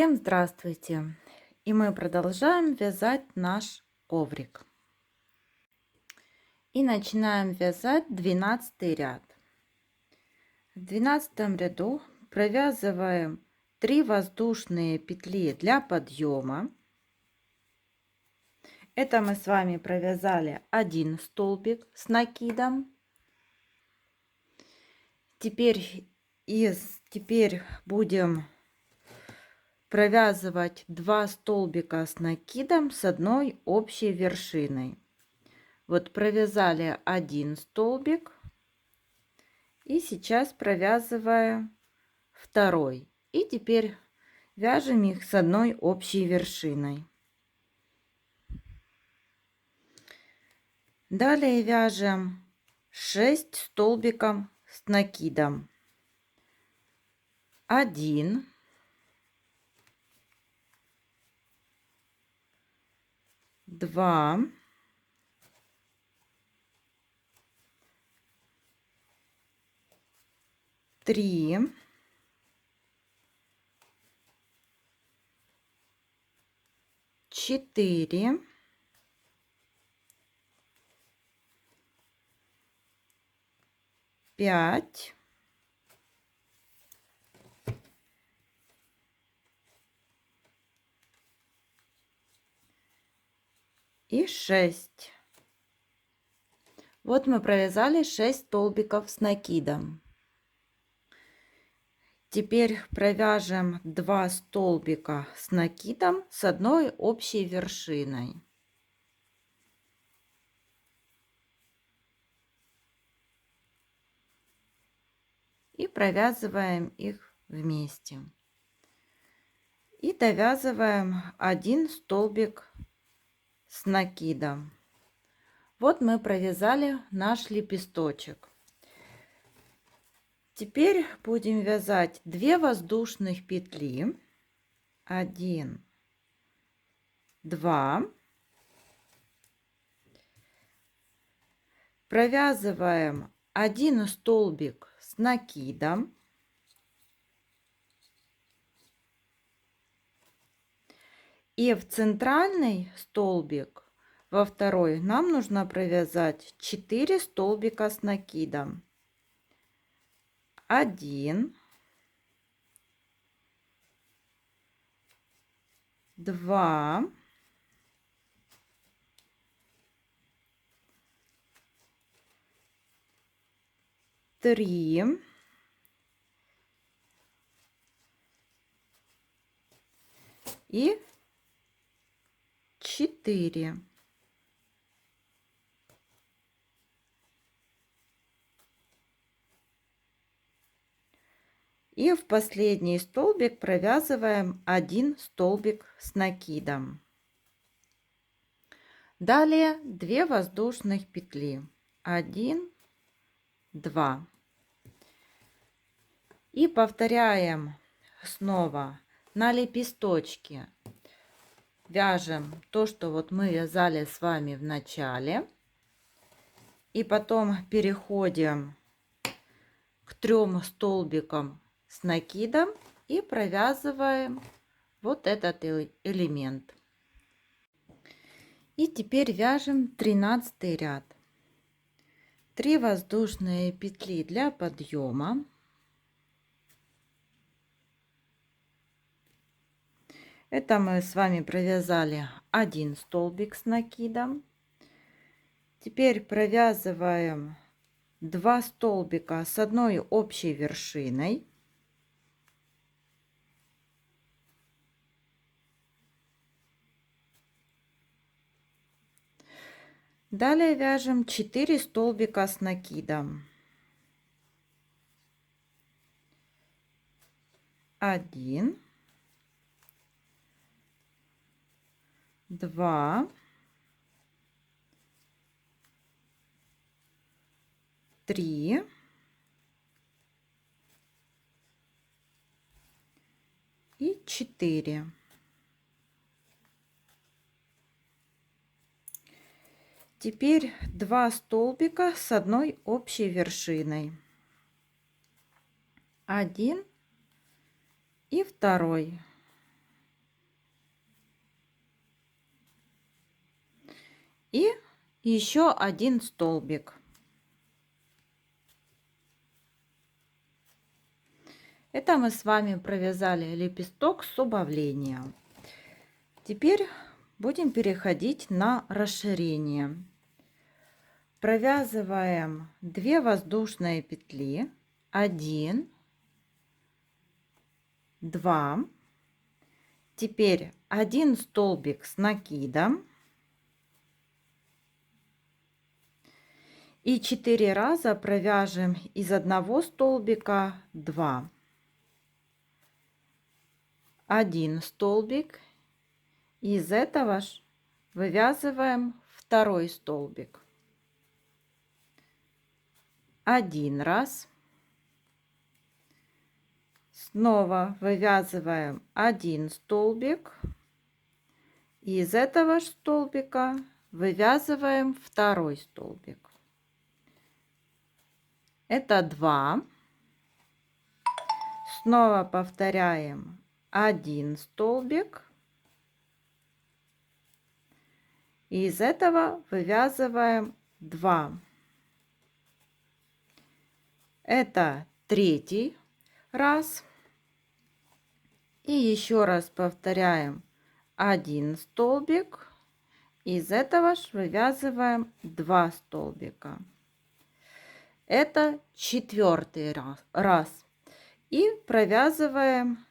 Всем здравствуйте! И мы продолжаем вязать наш коврик. И начинаем вязать 12 ряд. В 12 ряду провязываем 3 воздушные петли для подъема. Это мы с вами провязали один столбик с накидом. Теперь будем провязывать 2 столбика с накидом с одной общей вершиной. Вот провязали один столбик и сейчас провязываю второй, и теперь вяжем их с одной общей вершиной. Далее вяжем 6 столбиков с накидом. 1, 2, 3, 4, 5, 6. Вот мы провязали 6 столбиков с накидом. Теперь провяжем 2 столбика с накидом с одной общей вершиной. И провязываем их вместе. И довязываем один столбик с накидом. Вот мы провязали наш лепесточек. Теперь будем вязать 2 воздушных петли. 1, 2. Провязываем один столбик с накидом. И в центральный столбик, во второй, нам нужно провязать 4 столбика с накидом. 1, 2, 3, 4. И в последний столбик провязываем один столбик с накидом. Далее 2 воздушных петли. 1, 2. И повторяем снова на лепесточке. Вяжем то, что вот мы вязали с вами в начале. И потом переходим к 3 столбикам с накидом и провязываем вот этот элемент. И теперь вяжем 13 ряд. 3 воздушные петли для подъема. Это мы с вами провязали один столбик с накидом. Теперь провязываем 2 столбика с одной общей вершиной. Далее вяжем 4 столбика с накидом. 1, 2, 3, 4. Теперь 2 столбика с одной общей вершиной. 1 и 2. И еще один столбик. Это мы с вами провязали лепесток с убавлением. Теперь будем переходить на расширение. Провязываем 2 воздушные петли, 1, 2. Теперь один столбик с накидом и 4 раза провяжем из одного столбика 2. 1 столбик, и из этого ж вывязываем второй столбик. 1 раз. Снова вывязываем 1 столбик, и из этого же столбика вывязываем второй столбик. Это 2. Снова повторяем 1 столбик, и из этого вывязываем 2. Это 3 раз. И еще раз повторяем 1 столбик, из этого ж вывязываем 2 столбика. Это 4 раз. И провязываем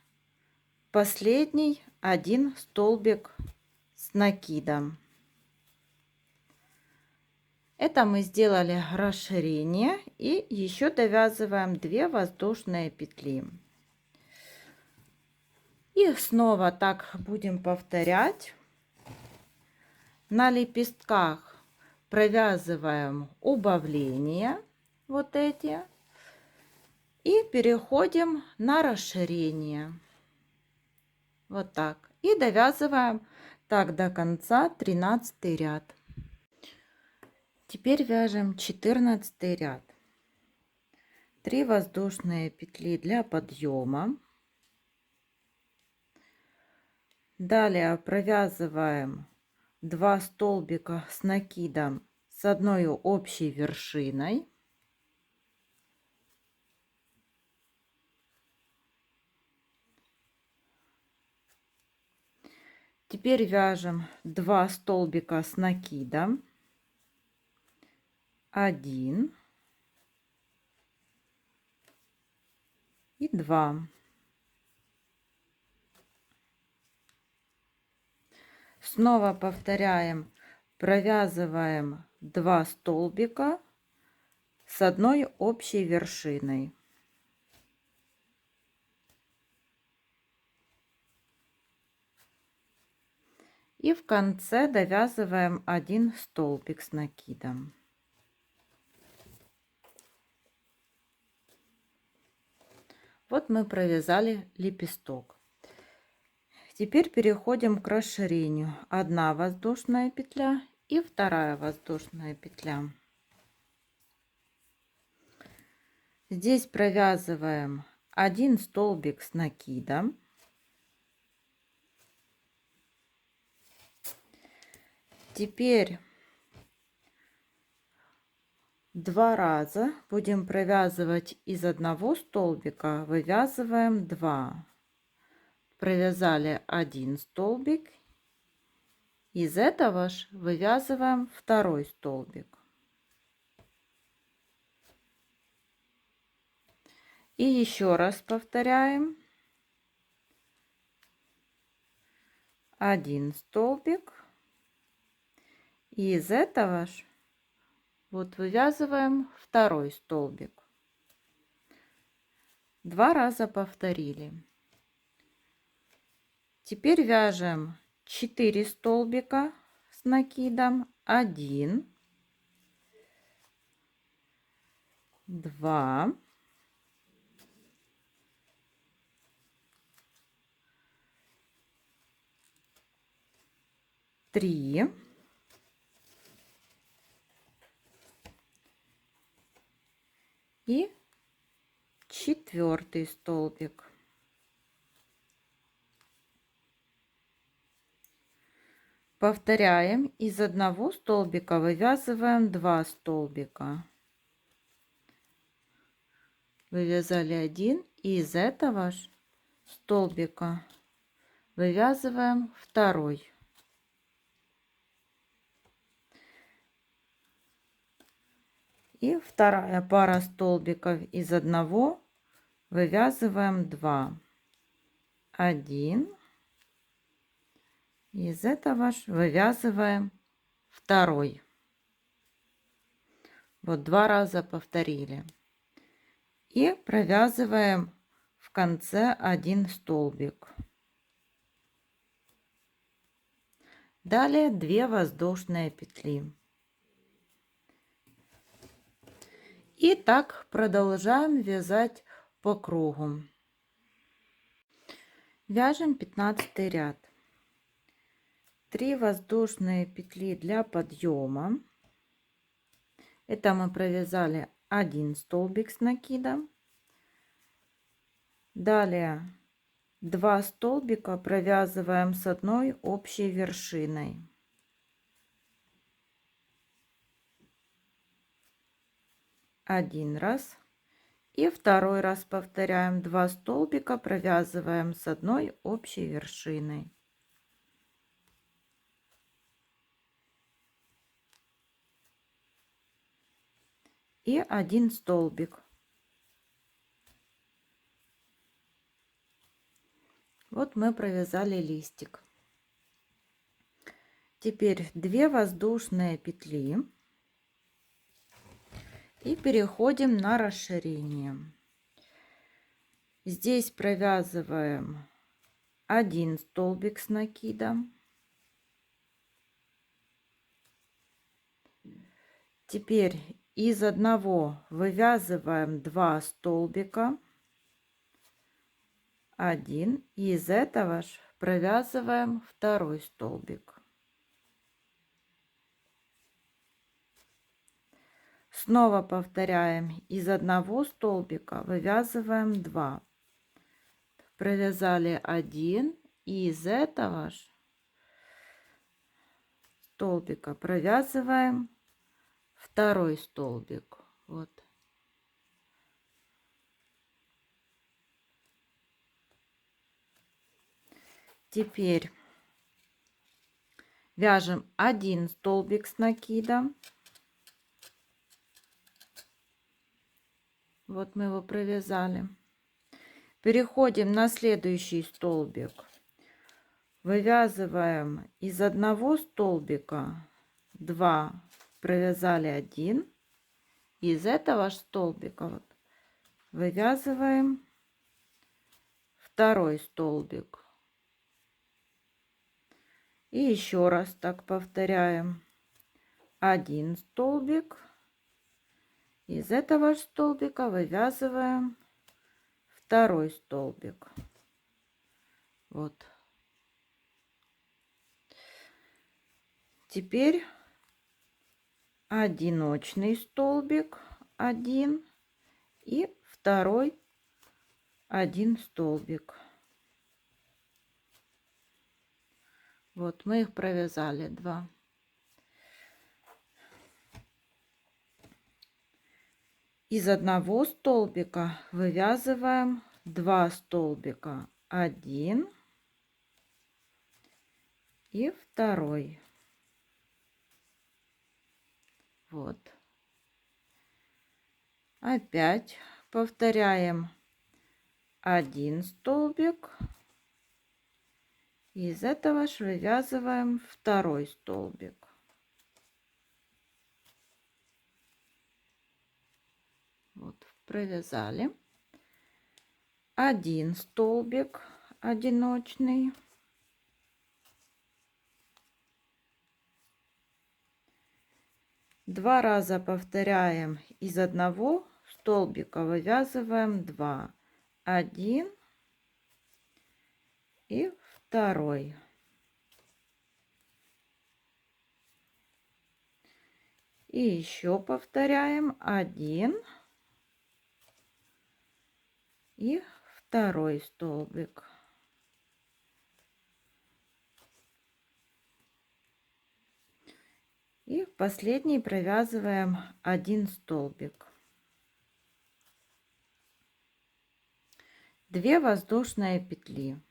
последний 1 столбик с накидом. Это мы сделали расширение, и еще довязываем 2 воздушные петли. И снова так будем повторять. На лепестках провязываем убавления, вот эти, и переходим на расширение. Вот так. И довязываем так до конца 13 ряд. Теперь вяжем 14 ряд. 3 воздушные петли для подъема. Далее провязываем 2 столбика с накидом с одной общей вершиной. Теперь вяжем 2 столбика с накидом. 1 и 2. Снова повторяем, провязываем 2 столбика с одной общей вершиной. И в конце довязываем 1 столбик с накидом. Вот мы провязали лепесток. Теперь переходим к расширению. 1 воздушная петля и 2 воздушная петля. Здесь провязываем 1 столбик с накидом. Теперь 2 раза будем провязывать из одного столбика, вывязываем 2. Провязали 1 столбик, из этого ж вывязываем второй столбик. И еще раз повторяем. 1 столбик, и из этого ж вот вывязываем второй столбик. 2 раза повторили. Теперь вяжем 4 столбика с накидом. 1, 2, 3, и 4 столбик. Повторяем. Из одного столбика вывязываем 2 столбика. Вывязали один, и из этого же столбика вывязываем второй. И вторая пара столбиков из одного вывязываем 2. 1. Из этого же вывязываем второй. Вот 2 раза повторили. И провязываем в конце 1 столбик. Далее 2 воздушные петли. И так продолжаем вязать по кругу. Вяжем 15 ряд. 3 воздушные петли для подъема. Это мы провязали 1 столбик с накидом. Далее 2 столбика провязываем с одной общей вершиной. Один раз. И второй раз повторяем. 2 столбика провязываем с одной общей вершиной. И 1 столбик. Вот мы провязали листик. Теперь 2 воздушные петли. И переходим на расширение. Здесь провязываем 1 столбик с накидом. Теперь из одного вывязываем 2 столбика. 1. И из этого же провязываем второй столбик. Снова повторяем. Из одного столбика вывязываем 2. Провязали 1. И из этого же столбика провязываем второй столбик. Вот. Теперь вяжем 1 столбик с накидом. Вот мы его провязали. Переходим на следующий столбик. Вывязываем из одного столбика 2, провязали 1. Из этого же столбика вот вывязываем второй столбик. И еще раз так повторяем. 1 столбик. Из этого же столбика вывязываем второй столбик. Вот. Теперь одиночный столбик 1 и второй 1 столбик. Вот мы их провязали 2. Из одного столбика вывязываем 2 столбика. 1 и второй. Вот. Опять повторяем 1 столбик. Из этого же вывязываем второй столбик. Вот, провязали. 1 столбик одиночный. Два раза повторяем. Из одного столбика вывязываем 2. 1 и второй. И еще повторяем 1 и второй столбик. И в последний провязываем 1 столбик. 2 воздушные петли.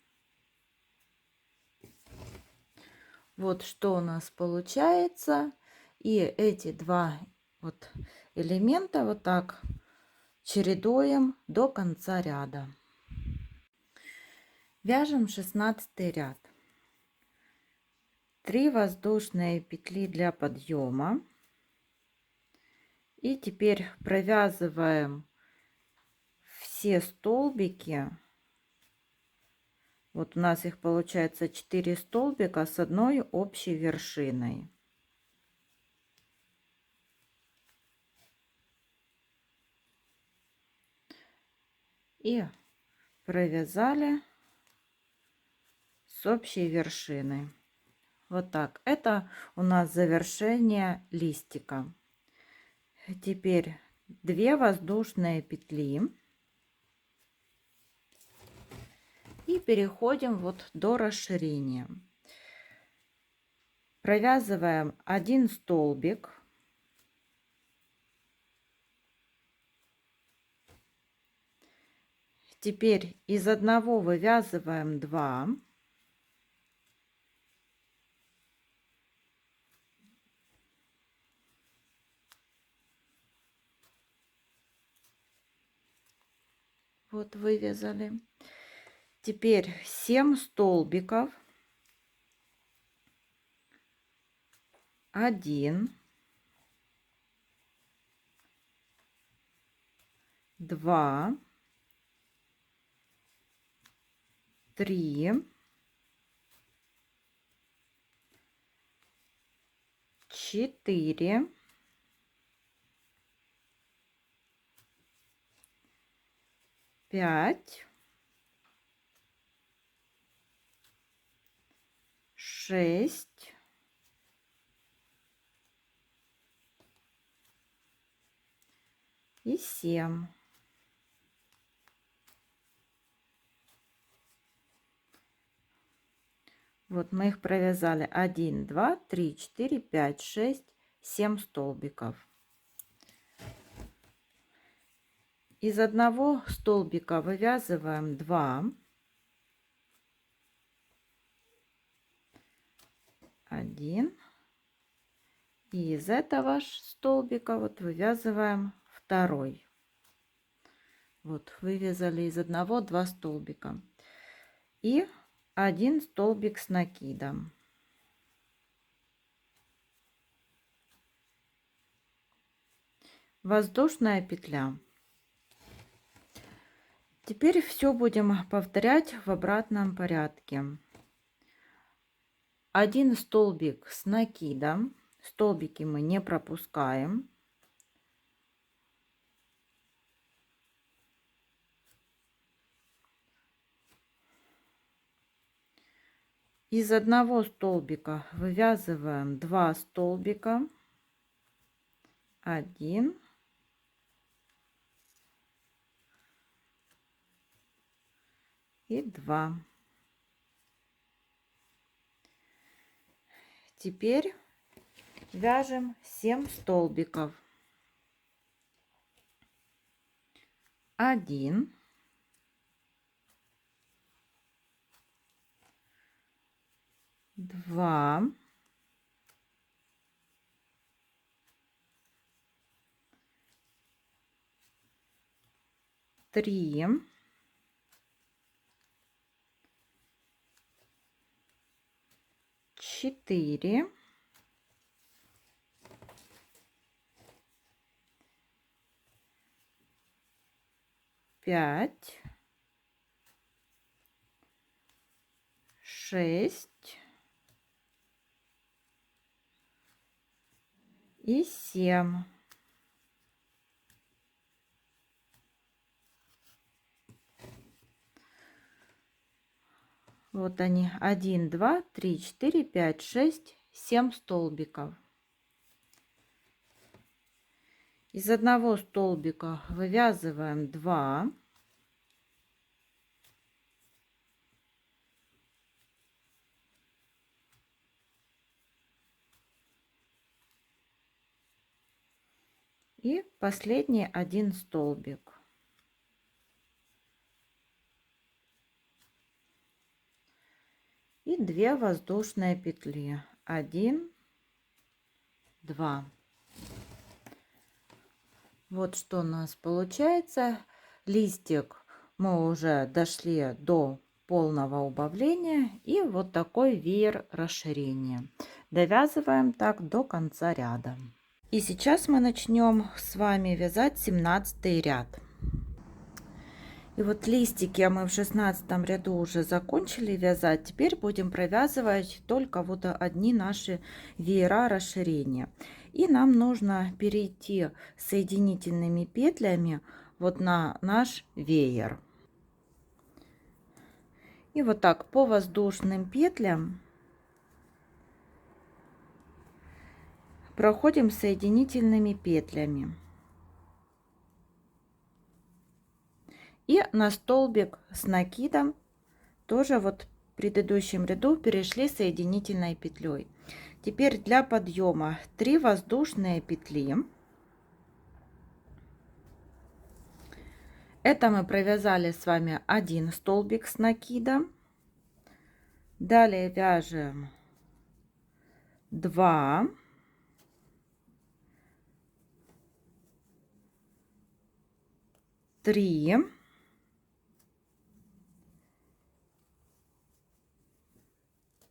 Вот что у нас получается. И эти два вот элемента вот так чередуем до конца ряда. Вяжем 16 ряд. 3 воздушные петли для подъема. И теперь провязываем все столбики. Вот у нас их получается 4 столбика с одной общей вершиной. И провязали с общей вершиной. Вот так. Это у нас завершение листика. Теперь 2 воздушные петли. И переходим вот до расширения. Провязываем 1 столбик. Теперь из одного вывязываем 2. Вот вывязали. Теперь 7 столбиков. 1, 2, 3, 4, 5, 6, 7. Вот мы их провязали 1, 2, 3, 4, 5, 6, 7 столбиков. Из одного столбика вывязываем 2, 1, и из этого столбика вот вывязываем второй. Вот вывязали из одного 2 столбика и 1 столбик с накидом. Воздушная петля. Теперь все будем повторять в обратном порядке. 1 столбик с накидом. Столбики мы не пропускаем. Из одного столбика вывязываем 2 столбика. 1, 2. Теперь вяжем 7 столбиков. 1, 2, 3, 4, 5, 6 и 7. Вот они, 1, 2, 3, 4, 5, 6, 7 столбиков. Из одного столбика вывязываем 2, И последний один столбик. И 2 воздушные петли. 1, 2. Вот что у нас получается. Листик мы уже дошли до полного убавления. И вот такой веер расширения. Довязываем так до конца ряда. И сейчас мы начнем с вами вязать 17 ряд. И вот листики мы в 16 ряду уже закончили вязать. Теперь будем провязывать только вот одни наши веера расширения. И нам нужно перейти соединительными петлями вот на наш веер. И вот так по воздушным петлям проходим соединительными петлями. И на столбик с накидом тоже вот в предыдущем ряду перешли соединительной петлей. Теперь для подъема 3 воздушные петли. Это мы провязали с вами один столбик с накидом. Далее вяжем 2, 3,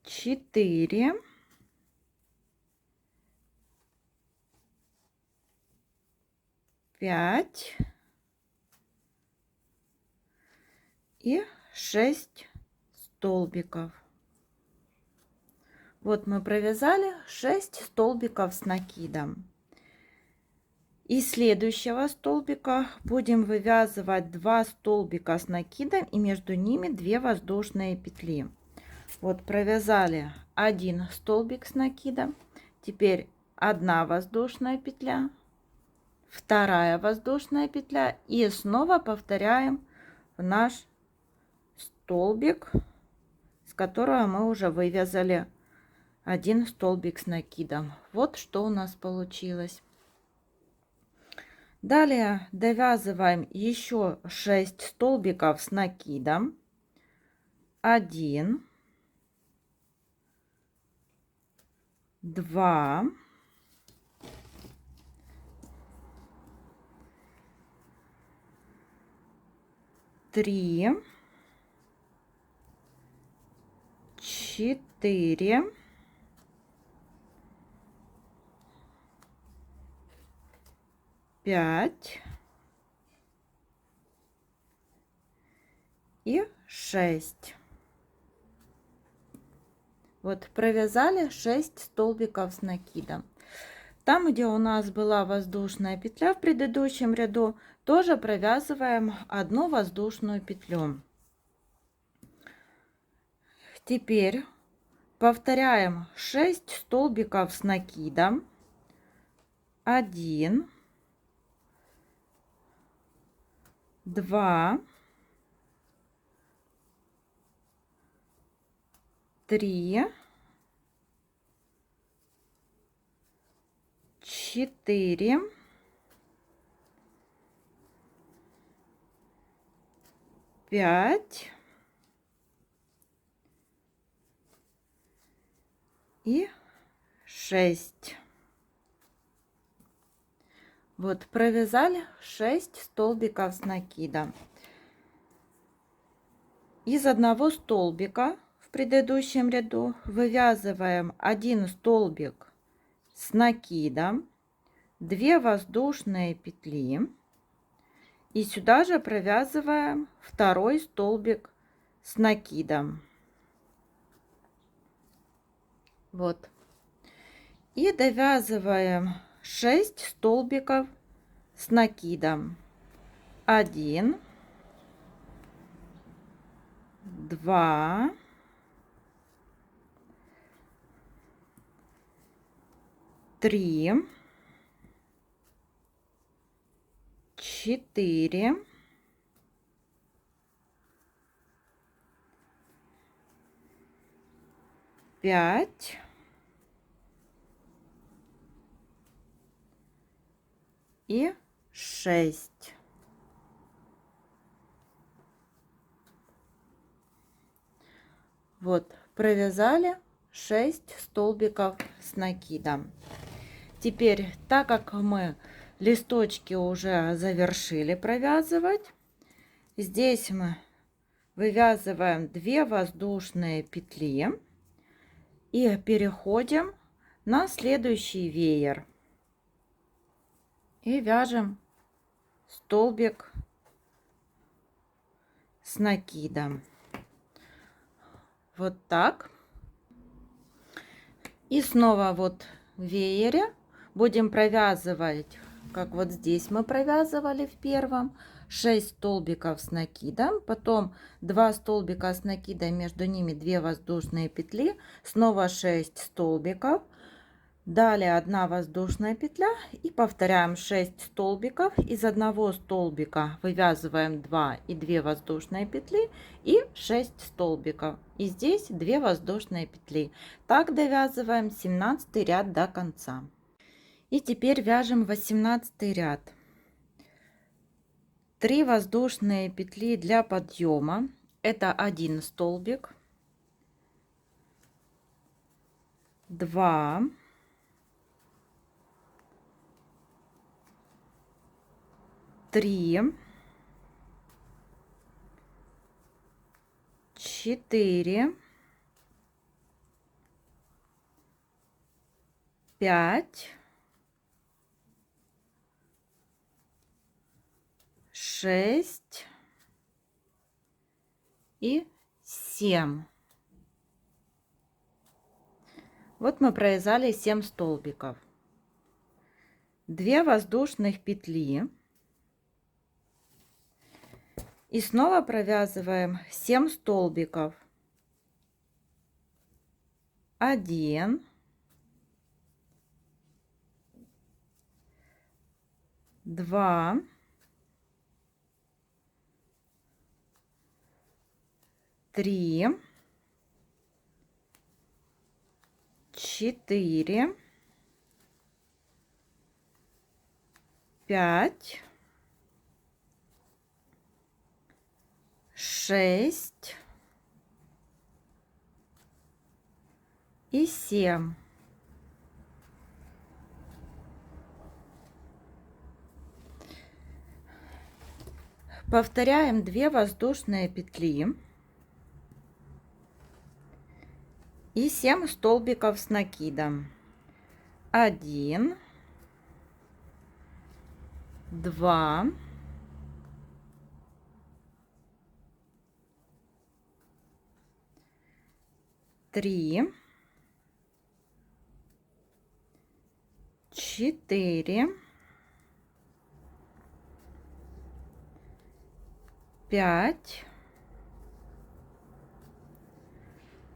4, 5 и 6 столбиков. Вот мы провязали 6 столбиков с накидом. Из следующего столбика будем вывязывать 2 столбика с накидом и между ними 2 воздушные петли. Вот провязали один столбик с накидом. Теперь 1 воздушная петля, 2 воздушная петля и снова повторяем в наш столбик, с которого мы уже вывязали один столбик с накидом. Вот что у нас получилось. Далее довязываем еще 6 столбиков с накидом. 1, 2, 3, 4, 5 и 6. Вот провязали 6 столбиков с накидом. Там, где у нас была воздушная петля в предыдущем ряду, тоже провязываем одну воздушную петлю. Теперь повторяем 6 столбиков с накидом. 1, 2, 3, 4, 5 и 6. Вот провязали 6 столбиков с накидом. Из одного столбика в предыдущем ряду вывязываем один столбик с накидом, 2 воздушные петли и сюда же провязываем второй столбик с накидом. Вот. И довязываем 6 столбиков с накидом. 1, 2, 3, 4, 5 и 6. Вот, провязали 6 столбиков с накидом. Теперь, так как мы листочки уже завершили провязывать, здесь мы вывязываем 2 воздушные петли и переходим на следующий веер и вяжем столбик с накидом. Вот так. И снова вот в веере будем провязывать, как вот здесь мы провязывали в первом, 6 столбиков с накидом, потом 2 столбика с накидом, между ними 2 воздушные петли, снова 6 столбиков, далее 1 воздушная петля и повторяем 6 столбиков. Из одного столбика вывязываем 2 и 2 воздушные петли и 6 столбиков, и здесь 2 воздушные петли. Так довязываем 17 ряд до конца. И теперь вяжем 18 ряд. 3 воздушные петли для подъема, это 1 столбик, 2, 3, 4, 5, 6 и 7. Вот мы провязали 7 столбиков. 2 воздушных петли. И снова провязываем 7 столбиков. 1, 2, 3, 4, 5, 6 и 7. Повторяем 2 воздушные петли и 7 столбиков с накидом. 1, 2, 3, 4, 5,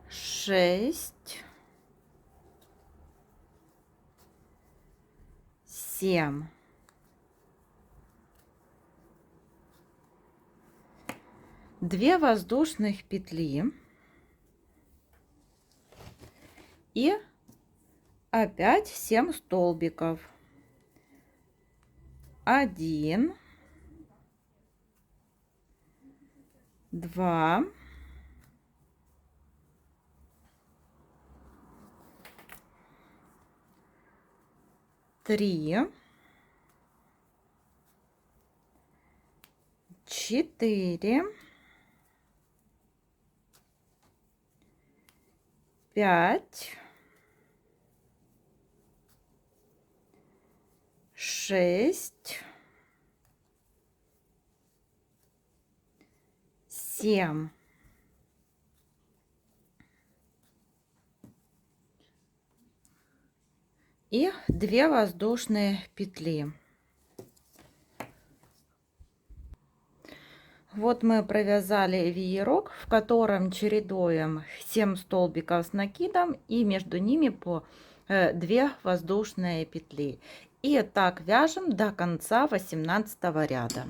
6, 7. Две воздушных петли и опять 7 столбиков. 1, 2, 3, 4, 5, 6, 7. И 2 воздушные петли. Вот мы провязали веерок, в котором чередуем 7 столбиков с накидом и между ними по 2 воздушные петли. И так вяжем до конца 18 ряда.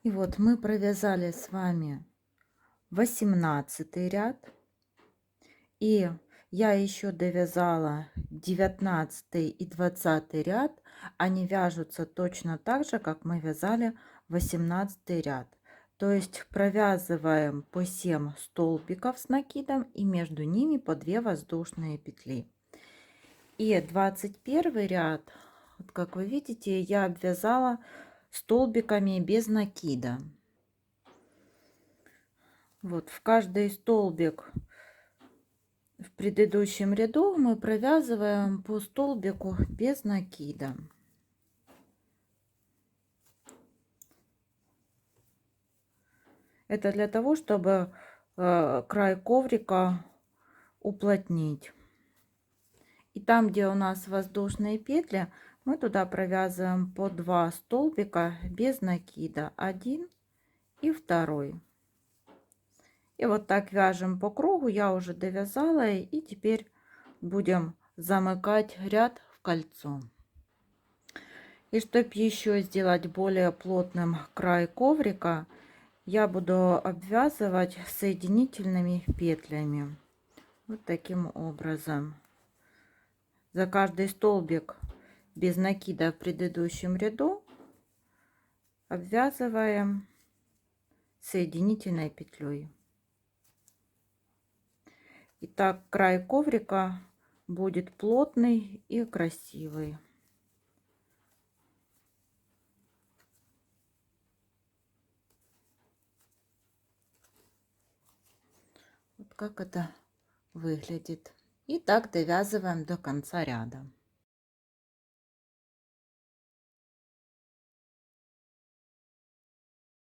И вот мы провязали с вами 18 ряд. И я еще довязала 19 и 20 ряд, они вяжутся точно так же, как мы вязали 18 ряд. То есть провязываем по 7 столбиков с накидом и между ними по 2 воздушные петли. И 21 ряд, вот как вы видите, я обвязала столбиками без накида. Вот в каждый столбик в предыдущем ряду мы провязываем по столбику без накида. Это для того, чтобы край коврика уплотнить. И там, где у нас воздушные петли, мы туда провязываем по 2 столбика без накида, один и второй. И вот так вяжем по кругу. Я уже довязала, и теперь будем замыкать ряд в кольцо. И чтобы еще сделать более плотным край коврика, я буду обвязывать соединительными петлями. Вот таким образом. За каждый столбик без накида в предыдущем ряду обвязываем соединительной петлей. И так край коврика будет плотный и красивый. Вот как это выглядит. И так довязываем до конца ряда.